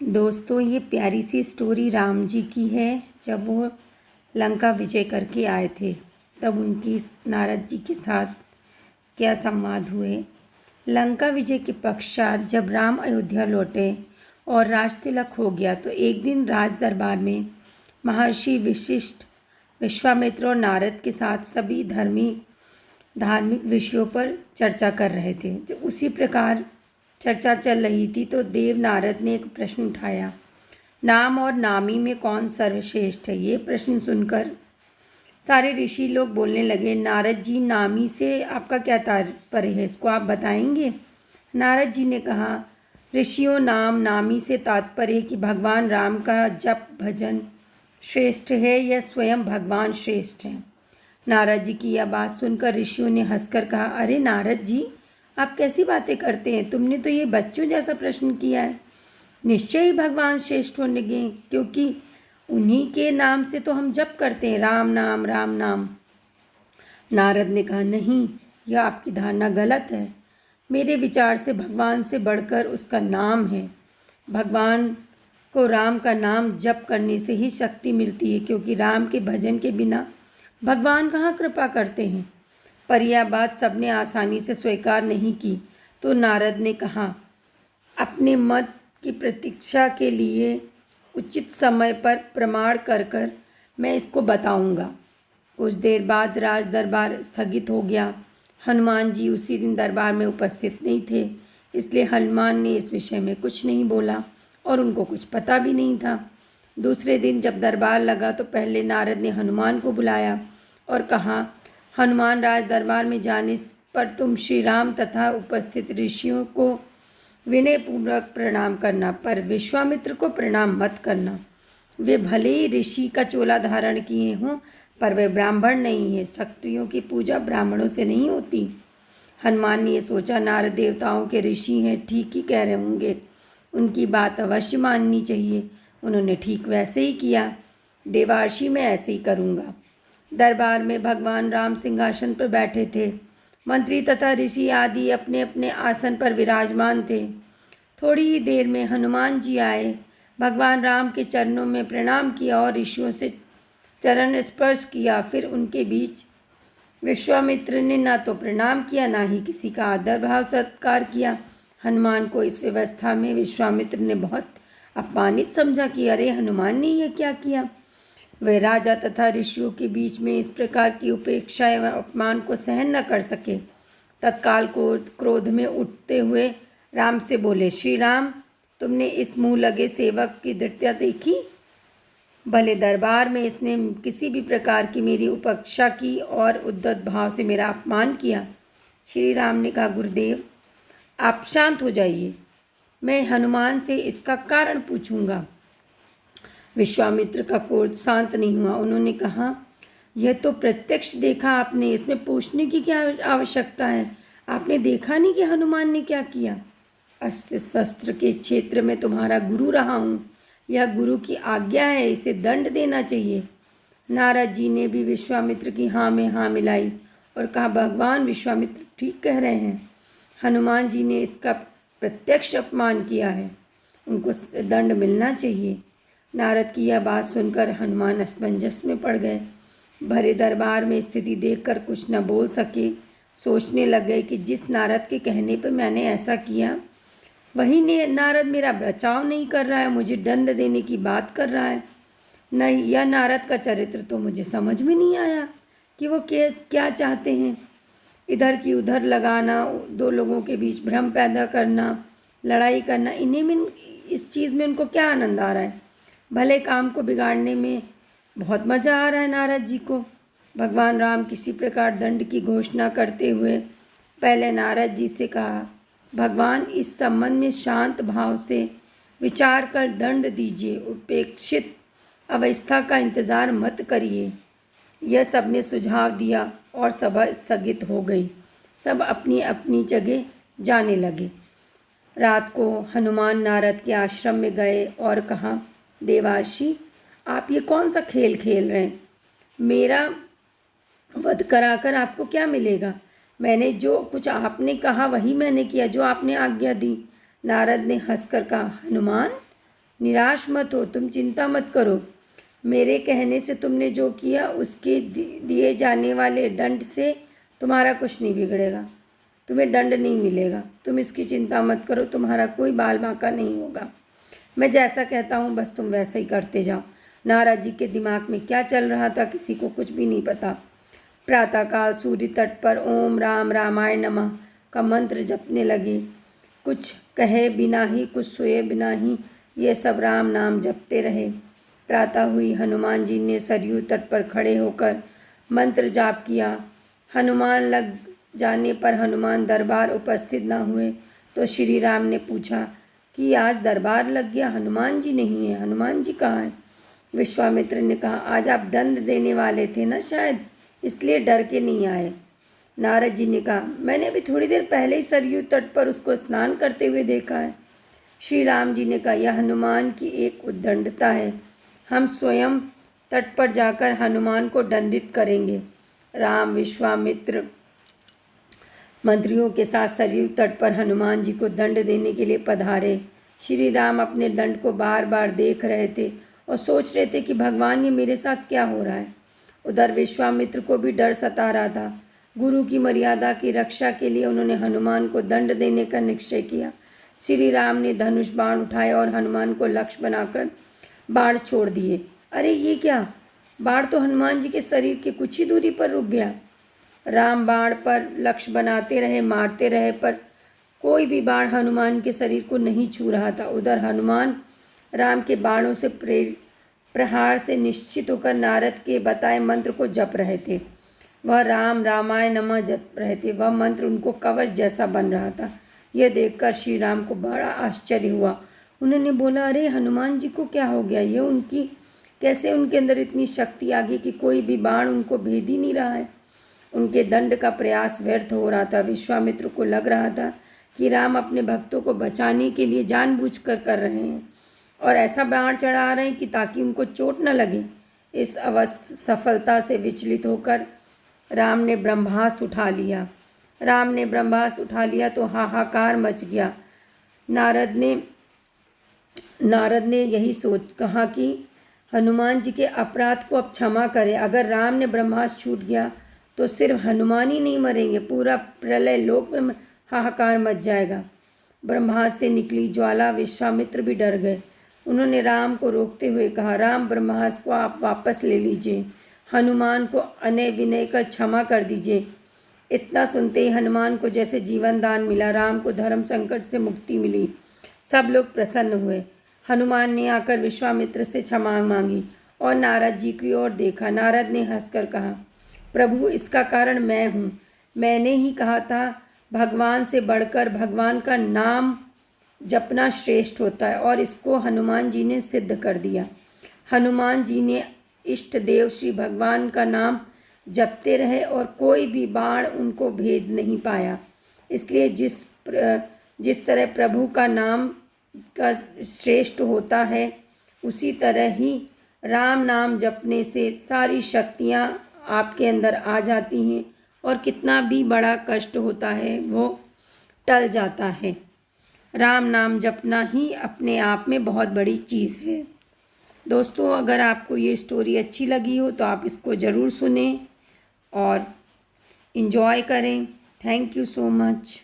दोस्तों, ये प्यारी सी स्टोरी राम जी की है। जब वो लंका विजय करके आए थे तब उनकी नारद जी के साथ क्या संवाद हुए। लंका विजय के पश्चात जब राम अयोध्या लौटे और राज तिलक हो गया तो एक दिन राज दरबार में महर्षि विशिष्ट, विश्वामित्र और नारद के साथ सभी धार्मिक विषयों पर चर्चा कर रहे थे। जब उसी प्रकार चर्चा चल रही थी तो देव नारद ने एक प्रश्न उठाया, नाम और नामी में कौन सर्वश्रेष्ठ है। ये प्रश्न सुनकर सारे ऋषि लोग बोलने लगे, नारद जी, नामी से आपका क्या तात्पर्य है, इसको आप बताएंगे। नारद जी ने कहा, ऋषियों, नाम नामी से तात्पर्य है कि भगवान राम का जप भजन श्रेष्ठ है या स्वयं भगवान श्रेष्ठ है। नारद जी की यह बात सुनकर ऋषियों ने हंसकर कहा, अरे नारद जी, आप कैसी बातें करते हैं, तुमने तो ये बच्चों जैसा प्रश्न किया है। निश्चय ही भगवान श्रेष्ठ होंगे, क्योंकि उन्हीं के नाम से तो हम जप करते हैं, राम नाम राम नाम। नारद ने कहा, नहीं, यह आपकी धारणा गलत है। मेरे विचार से भगवान से बढ़कर उसका नाम है। भगवान को राम का नाम जप करने से ही शक्ति मिलती है, क्योंकि राम के भजन के बिना भगवान कहाँ कृपा करते हैं। पर यह बात सबने आसानी से स्वीकार नहीं की, तो नारद ने कहा, अपने मत की प्रतीक्षा के लिए उचित समय पर प्रमाण कर मैं इसको बताऊंगा। कुछ देर बाद राज दरबार स्थगित हो गया। हनुमान जी उसी दिन दरबार में उपस्थित नहीं थे, इसलिए हनुमान ने इस विषय में कुछ नहीं बोला और उनको कुछ पता भी नहीं था। दूसरे दिन जब दरबार लगा तो पहले नारद ने हनुमान को बुलाया और कहा, हनुमान, राज दरबार में जाने पर तुम श्री राम तथा उपस्थित ऋषियों को विनयपूर्वक प्रणाम करना, पर विश्वामित्र को प्रणाम मत करना। वे भले ही ऋषि का चोला धारण किए हों, पर वे ब्राह्मण नहीं हैं। क्षत्रियों की पूजा ब्राह्मणों से नहीं होती। हनुमान ने ये सोचा, नारद देवताओं के ऋषि हैं, ठीक ही कह रहे होंगे, उनकी बात अवश्य माननी चाहिए। उन्होंने ठीक वैसे ही किया। देवार्षि मैं ऐसे ही करूँगा। दरबार में भगवान राम सिंहासन पर बैठे थे। मंत्री तथा ऋषि आदि अपने अपने आसन पर विराजमान थे। थोड़ी ही देर में हनुमान जी आए, भगवान राम के चरणों में प्रणाम किया और ऋषियों से चरण स्पर्श किया। फिर उनके बीच विश्वामित्र ने न तो प्रणाम किया, न ही किसी का आदर भाव सत्कार किया। हनुमान को इस व्यवस्था में विश्वामित्र ने बहुत अपमानित समझा कि अरे, हनुमान ने यह क्या किया। वे राजा तथा ऋषियों के बीच में इस प्रकार की उपेक्षा एवं अपमान को सहन न कर सके। तत्काल क्रोध में उठते हुए राम से बोले, श्री राम, तुमने इस मुँह लगे सेवक की दृढ़ता देखी। भले दरबार में इसने किसी भी प्रकार की मेरी उपेक्षा की और उद्धत भाव से मेरा अपमान किया। श्री राम ने कहा, गुरुदेव, आप शांत हो जाइए, मैं हनुमान से इसका कारण पूछूंगा। विश्वामित्र का क्रोध शांत नहीं हुआ। उन्होंने कहा, यह तो प्रत्यक्ष देखा आपने, इसमें पूछने की क्या आवश्यकता है। आपने देखा नहीं कि हनुमान ने क्या किया। अस्त्र शस्त्र के क्षेत्र में तुम्हारा गुरु रहा हूँ, यह गुरु की आज्ञा है, इसे दंड देना चाहिए। नारद जी ने भी विश्वामित्र की हाँ में हाँ मिलाई और कहा, भगवान विश्वामित्र ठीक कह रहे हैं, हनुमान जी ने इसका प्रत्यक्ष अपमान किया है, उनको दंड मिलना चाहिए। नारद की यह बात सुनकर हनुमान असमंजस में पड़ गए। भरे दरबार में स्थिति देखकर कुछ न बोल सके। सोचने लग गए कि जिस नारद के कहने पर मैंने ऐसा किया, वही नारद मेरा बचाव नहीं कर रहा है, मुझे दंड देने की बात कर रहा है। नहीं, यह नारद का चरित्र तो मुझे समझ में नहीं आया कि वो क्या चाहते हैं। इधर की उधर लगाना, दो लोगों के बीच भ्रम पैदा करना, लड़ाई करना, इन्हीं में, इस चीज़ में उनको क्या आनंद आ रहा है। भले काम को बिगाड़ने में बहुत मज़ा आ रहा है नारद जी को। भगवान राम किसी प्रकार दंड की घोषणा करते हुए पहले नारद जी से कहा, भगवान, इस संबंध में शांत भाव से विचार कर दंड दीजिए, उपेक्षित अवस्था का इंतज़ार मत करिए। यह सबने सुझाव दिया और सभा स्थगित हो गई। सब अपनी अपनी जगह जाने लगे। रात को हनुमान नारद के आश्रम में गए और कहा, देवार्षि, आप ये कौन सा खेल खेल रहे हैं। मेरा वध कराकर आपको क्या मिलेगा। मैंने जो कुछ आपने कहा वही मैंने किया, जो आपने आज्ञा दी। नारद ने हंसकर कहा, हनुमान, निराश मत हो, तुम चिंता मत करो। मेरे कहने से तुमने जो किया उसके दिए जाने वाले दंड से तुम्हारा कुछ नहीं बिगड़ेगा, तुम्हें दंड नहीं मिलेगा। तुम इसकी चिंता मत करो, तुम्हारा कोई बाल बांका नहीं होगा। मैं जैसा कहता हूँ बस तुम वैसा ही करते जाओ। नारद जी के दिमाग में क्या चल रहा था किसी को कुछ भी नहीं पता। प्रातःकाल सूर्य तट पर ओम राम रामाय नमः का मंत्र जपने लगे। कुछ कहे बिना ही, कुछ सोए बिना ही ये सब राम नाम जपते रहे। प्रातः हुई, हनुमान जी ने सरयू तट पर खड़े होकर मंत्र जाप किया। हनुमान लग जाने पर हनुमान दरबार उपस्थित न हुए तो श्री राम ने पूछा कि आज दरबार लग गया, हनुमान जी नहीं है, हनुमान जी कहाँ हैं? विश्वामित्र ने कहा, आज आप दंड देने वाले थे ना शायद, इसलिए डर के नहीं आए। नारद जी ने कहा, मैंने अभी थोड़ी देर पहले ही सरयू तट पर उसको स्नान करते हुए देखा है। श्री राम जी ने कहा, यह हनुमान की एक उद्दंडता है, हम स्वयं तट पर जाकर हनुमान को दंडित करेंगे। राम विश्वामित्र मंत्रियों के साथ सरयू तट पर हनुमान जी को दंड देने के लिए पधारे। श्री राम अपने दंड को बार बार देख रहे थे और सोच रहे थे कि भगवान ये मेरे साथ क्या हो रहा है। उधर विश्वामित्र को भी डर सता रहा था। गुरु की मर्यादा की रक्षा के लिए उन्होंने हनुमान को दंड देने का निश्चय किया। श्री राम ने धनुष बाण उठाए और हनुमान को लक्ष्य बनाकर बाण छोड़ दिए। अरे ये क्या, बाण तो हनुमान जी के शरीर के कुछ ही दूरी पर रुक गया। राम बाण पर लक्ष्य बनाते रहे, मारते रहे, पर कोई भी बाण हनुमान के शरीर को नहीं छू रहा था। उधर हनुमान राम के बाणों से प्रहार से निश्चित होकर नारद के बताए मंत्र को जप रहे थे। वह राम रामाय नमः जप रहे थे। वह मंत्र उनको कवच जैसा बन रहा था। यह देखकर श्री राम को बड़ा आश्चर्य हुआ। उन्होंने बोला, अरे हनुमान जी को क्या हो गया? ये कैसे उनके अंदर इतनी शक्ति आ गई कि कोई भी बाण उनको भेद ही नहीं रहा है। उनके दंड का प्रयास व्यर्थ हो रहा था। विश्वामित्र को लग रहा था कि राम अपने भक्तों को बचाने के लिए जानबूझकर कर रहे हैं और ऐसा बाण चढ़ा रहे हैं कि ताकि उनको चोट न लगे। इस सफलता से विचलित होकर राम ने ब्रह्मास्त्र उठा लिया तो हाहाकार मच गया। नारद ने यही सोच कहा कि हनुमान जी के अपराध को अब क्षमा करें। अगर राम ने ब्रह्मास्त्र छूट गया तो सिर्फ हनुमान ही नहीं मरेंगे, पूरा प्रलय लोक में हाहाकार मच जाएगा। ब्रह्मास्त्र से निकली ज्वाला विश्वामित्र भी डर गए। उन्होंने राम को रोकते हुए कहा, राम ब्रह्मास्त्र को आप वापस ले लीजिए, हनुमान को अनय विनय कर क्षमा कर दीजिए। इतना सुनते ही हनुमान को जैसे जीवन दान मिला, राम को धर्म संकट से मुक्ति मिली। सब लोग प्रसन्न हुए। हनुमान ने आकर विश्वामित्र से क्षमा मांगी और नारद जी की ओर देखा। नारद ने हंसकर कहा, प्रभु इसका कारण मैं हूँ। मैंने ही कहा था भगवान से बढ़कर भगवान का नाम जपना श्रेष्ठ होता है और इसको हनुमान जी ने सिद्ध कर दिया। हनुमान जी ने इष्ट देव श्री भगवान का नाम जपते रहे और कोई भी बाण उनको भेद नहीं पाया। इसलिए जिस तरह प्रभु का नाम का श्रेष्ठ होता है, उसी तरह ही राम नाम जपने से सारी शक्तियाँ आपके अंदर आ जाती हैं और कितना भी बड़ा कष्ट होता है वो टल जाता है। राम नाम जपना ही अपने आप में बहुत बड़ी चीज़ है। दोस्तों, अगर आपको ये स्टोरी अच्छी लगी हो तो आप इसको ज़रूर सुनें और इन्जॉय करें। Thank you so much.